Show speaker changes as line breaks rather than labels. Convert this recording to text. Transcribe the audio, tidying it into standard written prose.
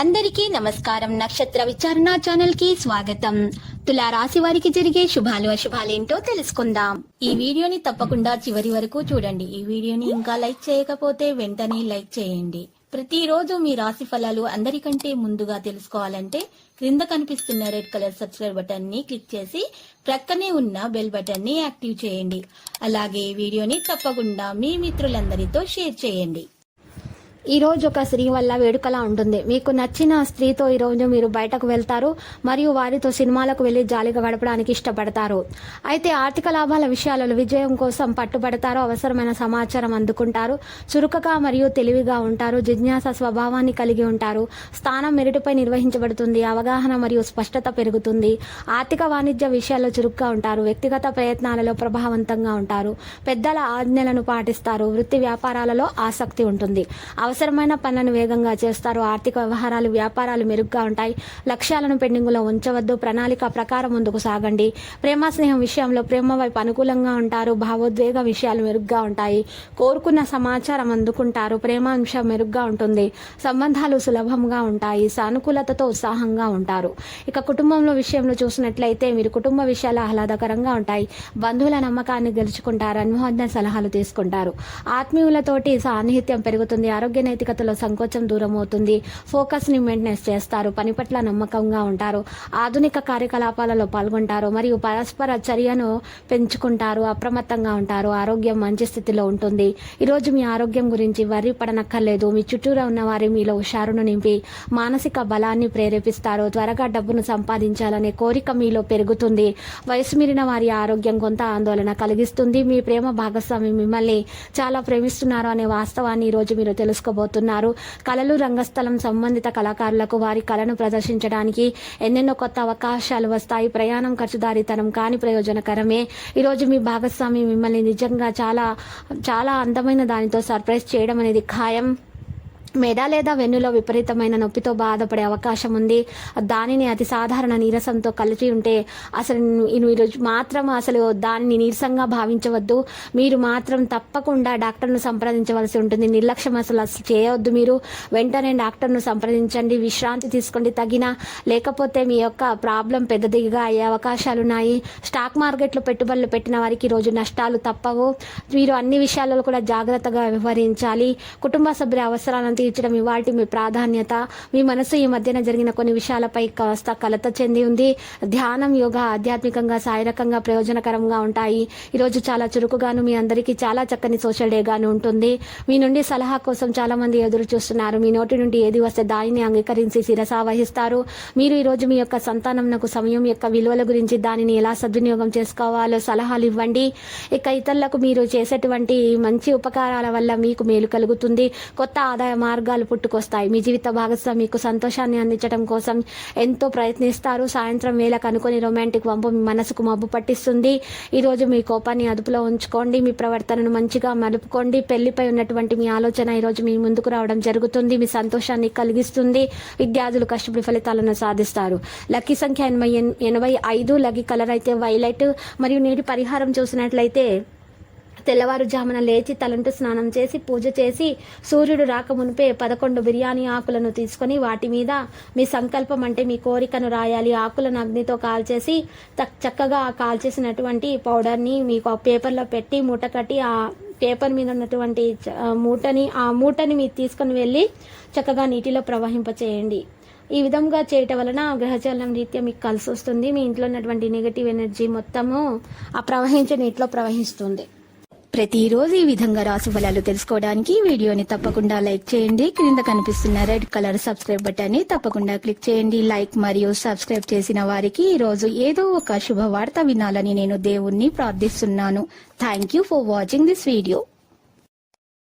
అందరికీ నమస్కారం. నక్షత్ర విచారణ ఛానల్ కి స్వాగతం. తులా రాశి వారికి జరిగే శుభాలు అశుభాలేంటో తెలుసుకుందాం. ఈ వీడియోని తప్పకుండా చివరి వరకు చూడండి. ఈ వీడియోని ఇంకా లైక్ చేయకపోతే వెంటనే లైక్ చేయండి. ప్రతిరోజు మీ రాశి ఫలాలు అందరికంటే ముందుగా తెలుసుకోవాలంటే క్రింద కనిపిస్తున్న రెడ్ కలర్ సబ్స్క్రైబ్ బటన్ ని క్లిక్ చేసి ప్రక్కనే ఉన్న బెల్ బటన్ ని యాక్టివ్ చేయండి. అలాగే ఈ వీడియోని తప్పకుండా మీ మిత్రులందరితో షేర్ చేయండి.
ఈ రోజు ఒక స్త్రీ వల్ల వేడుకలా ఉంటుంది. మీకు నచ్చిన స్త్రీతో ఈ రోజు మీరు బయటకు వెళ్తారు మరియు వారితో సినిమాలకు వెళ్లి జాలీగా గడపడానికి ఇష్టపడతారు. అయితే ఆర్థిక లాభాల విషయాలలో విజయం కోసం పట్టుబడతారు. అవసరమైన సమాచారం అందుకుంటారు. చురుకగా మరియు తెలివిగా ఉంటారు. జిజ్ఞాస స్వభావాన్ని కలిగి ఉంటారు. స్థానం మెరుటుపై నిర్వహించబడుతుంది. అవగాహన మరియు స్పష్టత పెరుగుతుంది. ఆర్థిక వాణిజ్య విషయాల్లో చురుగ్గా ఉంటారు. వ్యక్తిగత ప్రయత్నాలలో ప్రభావవంతంగా ఉంటారు. పెద్దల ఆజ్ఞలను పాటిస్తారు. వృత్తి వ్యాపారాలలో ఆసక్తి ఉంటుంది. అవసరమైన పనులను వేగంగా చేస్తారు. ఆర్థిక వ్యవహారాలు వ్యాపారాలు మెరుగ్గా ఉంటాయి. లక్ష్యాలను పెండింగులో ఉంచవద్దు. ప్రణాళిక ప్రకారం ముందుకు సాగండి. ప్రేమ స్నేహం విషయంలో ప్రేమ వైపు అనుకూలంగా ఉంటారు. భావోద్వేగ విషయాలు మెరుగ్గా ఉంటాయి. కోరుకున్న సమాచారం అందుకుంటారు. ప్రేమాంశం మెరుగ్గా ఉంటుంది. సంబంధాలు సులభంగా ఉంటాయి. సానుకూలతతో ఉత్సాహంగా ఉంటారు. ఇక కుటుంబంలో విషయంలో చూసినట్లయితే మీరు కుటుంబ విషయాలు ఆహ్లాదకరంగా ఉంటాయి. బంధువుల నమ్మకాన్ని గెలుచుకుంటారు. అనుభవజ్ఞ సలహాలు తీసుకుంటారు. ఆత్మీయులతోటి సాన్నిహిత్యం పెరుగుతుంది. ఆరోగ్య నైతికతలో సంకోచం దూరం అవుతుంది. ఫోకస్ ని మెయింటెనెన్స్ చేస్తారు. పని పట్ల నమ్మకంగా ఉంటారు. ఆధునిక కార్యకలాపాలలో పాల్గొంటారు మరియు పరస్పర చర్యను పెంచుకుంటారు. అప్రమత్తంగా ఉంటారు. ఆరోగ్యం మంచి స్థితిలో ఉంటుంది. ఈరోజు మీ ఆరోగ్యం గురించి వర్రీ పడనక్కర్లేదు. మీ చుట్టూరా ఉన్న వారి మీలో హుషారును నింపి మానసిక బలాన్ని ప్రేరేపిస్తారు. త్వరగా డబ్బును సంపాదించాలనే కోరిక మీలో పెరుగుతుంది. వయసు మీరిన వారి ఆరోగ్యం కొంత ఆందోళన కలిగిస్తుంది. మీ ప్రేమ భాగస్వామి మిమ్మల్ని చాలా ప్రేమిస్తున్నారు అనే వాస్తవాన్ని ఈరోజు మీరు తెలుసుకోబోతున్నారు. కళలు రంగస్థలం సంబంధిత కళాకారులకు వారి కళను ప్రదర్శించడానికి ఎన్నెన్నో కొత్త అవకాశాలు వస్తాయి. ప్రయాణం ఖర్చుదారీతనం కాని ప్రయోజనకరమే. ఈరోజు మీ భాగస్వామి మిమ్మల్ని నిజంగా చాలా చాలా అందమైన దానితో సర్ప్రైజ్ చేయడం అనేది ఖాయం. మెడ లేదా వెన్నులో విపరీతమైన నొప్పితో బాధపడే అవకాశం ఉంది. దానిని అతి సాధారణ నీరసంతో కలిపి ఉంటే ఈరోజు మాత్రం అసలు దానిని నీరసంగా భావించవద్దు. మీరు మాత్రం తప్పకుండా డాక్టర్ను సంప్రదించవలసి ఉంటుంది. నిర్లక్ష్యం అసలు చేయవద్దు. మీరు వెంటనే డాక్టర్ను సంప్రదించండి. విశ్రాంతి తీసుకోండి. లేకపోతే మీ యొక్క ప్రాబ్లం పెద్దదిగా అయ్యే అవకాశాలున్నాయి. స్టాక్ మార్కెట్లో పెట్టుబడులు పెట్టిన వారికి ఈరోజు నష్టాలు తప్పవు. మీరు అన్ని విషయాలలో కూడా జాగ్రత్తగా వ్యవహరించాలి. కుటుంబ సభ్యుల అవసరాలను తీర్చడం ఇవాల్టి మీ ప్రాధాన్యత. మీ మనసు ఈ మధ్యన జరిగిన కొన్ని విషయాలపై కాస్త కలత చెంది ఉంది. ధ్యానం, యోగా ఆధ్యాత్మికంగా శారీరకంగా ప్రయోజనకరంగా ఉంటాయి. ఈరోజు చాలా చురుకుగాను మీ అందరికీ చాలా చక్కని సోషల్ డే గాను ఉంటుంది. మీ నుండి సలహా కోసం చాలా మంది ఎదురు చూస్తున్నారు. మీ నోటి నుండి ఏది వస్తే దానిని అంగీకరించి శిరసా వహిస్తారు. మీరు ఈరోజు మీ యొక్క సంతానంకు సమయం యొక్క విలువల గురించి దానిని ఎలా సద్వినియోగం చేసుకోవాలో సలహాలు ఇవ్వండి. ఇక ఇతరులకు మీరు చేసేటువంటి మంచి ఉపకారాల వల్ల మీకు మేలు కలుగుతుంది. కొత్త ఆదాయ మార్గాలు పుట్టుకొస్తాయి. మీ జీవిత భాగస్వామి మీకు సంతోషాన్ని అందించడం కోసం ఎంతో ప్రయత్నిస్తారు. సాయంత్రం వేళ కనుకొని రొమాంటిక్ వంపు మీ మనసుకు మబ్బు పట్టిస్తుంది. ఈరోజు మీ కోపాన్ని అదుపులో ఉంచుకోండి. మీ ప్రవర్తనను మంచిగా మలుపుకోండి. పెళ్లిపై ఉన్నటువంటి మీ ఆలోచన ఈరోజు మీ ముందుకు రావడం జరుగుతుంది. మీ సంతోషాన్ని కలిగిస్తుంది. విద్యార్థులు కష్టపడి ఫలితాలను సాధిస్తారు. లక్కీ సంఖ్య 85. లక్కీ కలర్ అయితే వైలెట్. మరియు నేటి పరిహారం చూసినట్లయితే తెల్లవారుజామున లేచి తలంటు స్నానం చేసి పూజ చేసి సూర్యుడు రాక మునిపే 11 బిర్యానీ ఆకులను తీసుకొని వాటి మీద మీ సంకల్పం అంటే మీ కోరికను రాయాలి. ఆకులను అగ్నితో కాల్చేసి చక్కగా కాల్చేసినటువంటి పౌడర్ని మీకు పేపర్లో పెట్టి మూట కట్టి ఆ పేపర్ మీద ఉన్నటువంటి మూటని మీరు తీసుకొని వెళ్ళి చక్కగా నీటిలో ప్రవహింపచేయండి. ఈ విధంగా చేయటం వలన గ్రహచలనం రీత్యా మీకు కలిసి వస్తుంది. మీ ఇంట్లో ఉన్నటువంటి నెగటివ్ ఎనర్జీ మొత్తము ఆ ప్రవహించే నీటిలో ప్రవహిస్తుంది.
ప్రతిరోజు ఈ విధంగా రాశి ఫలాలు తెలుసుకోవడానికి వీడియోని తప్పకుండా లైక్ చేయండి. క్రింద కనిపిస్తున్న రెడ్ కలర్ సబ్స్క్రైబ్ బటన్ ని తప్పకుండా క్లిక్ చేయండి. లైక్ మరియు సబ్స్క్రైబ్ చేసిన వారికి ఈ రోజు ఏదో ఒక శుభవార్త వినాలని నేను దేవుణ్ణి ప్రార్థిస్తున్నాను. Thank you for watching this video.